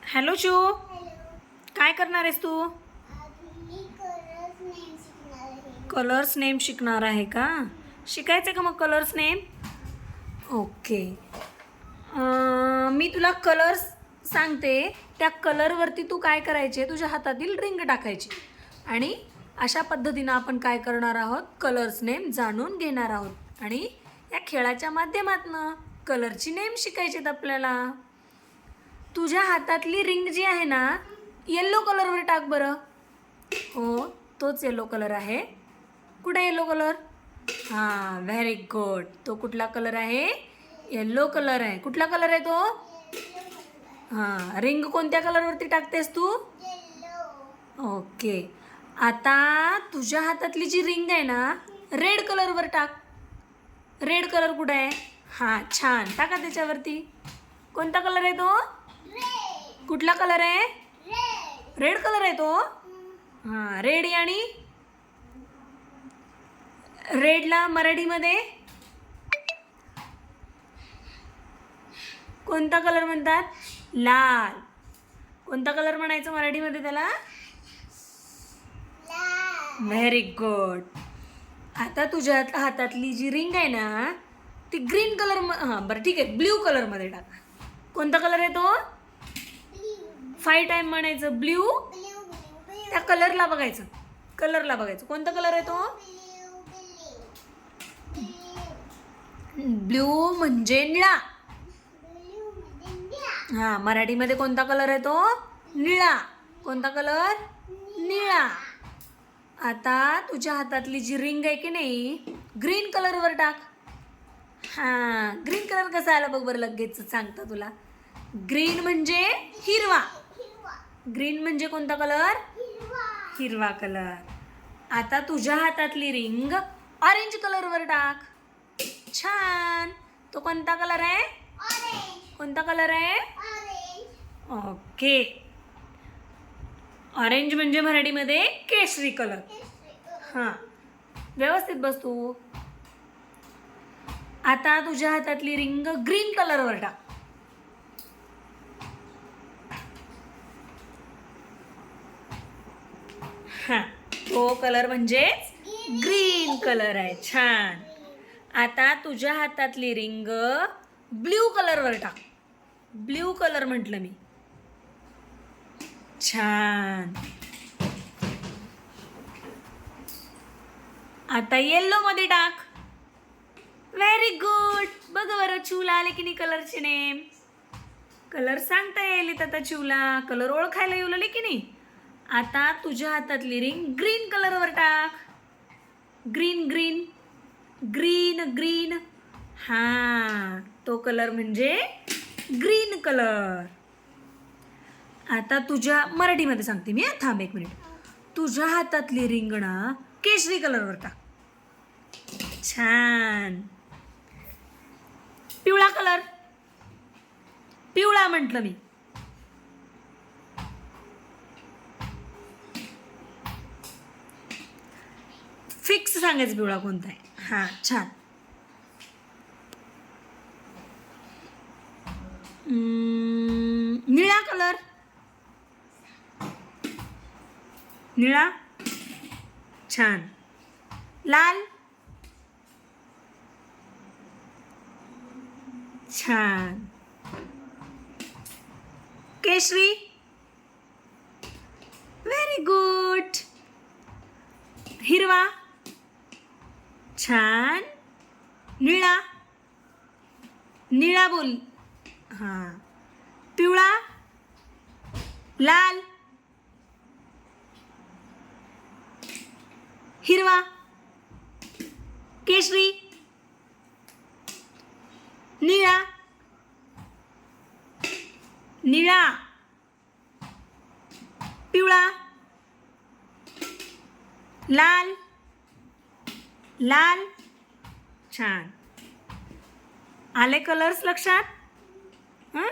Hello shoe, काय करणार आहेस तू? कलर्स नेम शिकणार आहे का? शिकायचं का मग कलर्स नेम? ओके. मी तुला कलर्स सांगते. त्या कलरवरती तू काय करायचे, तुझ्या हातातील रिंग टाकायची आणि अशा पद्धतीनं आपण काय करणार आहोत, कलर्स नेम जाणून घेणार आहोत आणि या खेळाच्या माध्यमातून कलरची नेम शिकायचेत आपल्याला. तुझ्या हातातली रिंग जी आहे ना, येल्लो कलरवर टाक बरं. हो, तोच येल्लो कलर आहे. कुठे येल्लो कलर? हां, व्हेरी गुड. तो कुठला कलर आहे? येल्लो कलर आहे. कुठला कलर आहे तो? हां, रिंग कोणत्या कलरवरती टाकतेस तू? ओके. आता तुझ्या हातातली जी रिंग आहे ना, रेड कलरवर टाक. रेड कलर कुठे आहे? हां, छान. टाका त्याच्यावरती. कोणता कलर आहे तो? कुठला कलर आहे? रेड कलर आहे तो. हां, रेड. आणि रेडला मराठीमध्ये कोणता कलर म्हणतात? लाल. कोणता कलर म्हणायचं मराठीमध्ये त्याला? Very good. आता तुझ्या हातातली जी रिंग आहे ना, ती ग्रीन कलर. हां, बरं ठीक आहे, ब्ल्यू कलरमध्ये टाका. कोणता कलर आहे तो? 5 टाइम म्हणायचं ब्ल्यू. त्या कलरला बघायचं. कलरला बघायचं. कोणता कलर आहे तो? ब्ल्यू म्हणजे निळा. हा, मराठीमध्ये कोणता कलर आहे तो? निळा. कोणता कलर? निळा. आता तुझ्या हातातली जी रिंग आहे की नाही, ग्रीन कलरवर टाक. हा, ग्रीन कलर कसा आला बघ बरं, लगेच सांगता तुला. ग्रीन म्हणजे हिरवा. ग्रीन म्हणजे कोणता कलर? हिरवा कलर. आता तुझ्या हातातली रिंग ऑरेंज कलरवर टाक. छान. तो कोणता कलर आहे? कोणता कलर आहे? ओके. ऑरेंज म्हणजे मराठीमध्ये केशरी कलर. हां, व्यवस्थित बस तू. आता तुझ्या हातातली रिंग ग्रीन कलरवर टाक. हां, तो कलर म्हणजेच ग्रीन कलर आहे. छान. आता तुझ्या हातातली रिंग ब्ल्यू कलरवर टाक. ब्ल्यू कलर म्हटलं मी. छान. आता येल्लो मध्ये टाक. Very good. बघ बरं, चिवला आले की नाही कलरचे नेम. कलर सांगता येईल आता चिवला, कलर ओळखायला येऊ लागले की नाही. आता तुझ्या हातातली रिंग ग्रीन कलरवर टाक. Green green green green. हा, तो कलर म्हणजे ग्रीन कलर. आता तुझ्या मराठीमध्ये सांगते मी. थांब एक मिनिट. तुझ्या हातातली रिंग ना केशरी कलरवर टाक. छान. पिवळा कलर. पिवळा म्हटलं मी. फिक्स सांगायचं पिवळा कोणता आहे. हां, छान. निळा कलर. निळा. छान. लाल. छान. केशरी. Very good. हिरवा. छान. निळा. निळा बोल. हां. पिवळा. लाल. हिरवा. केशरी. निळा. निळा. पिवळा. लाल. लाल. छान. आले कलर्स लक्षात? हां.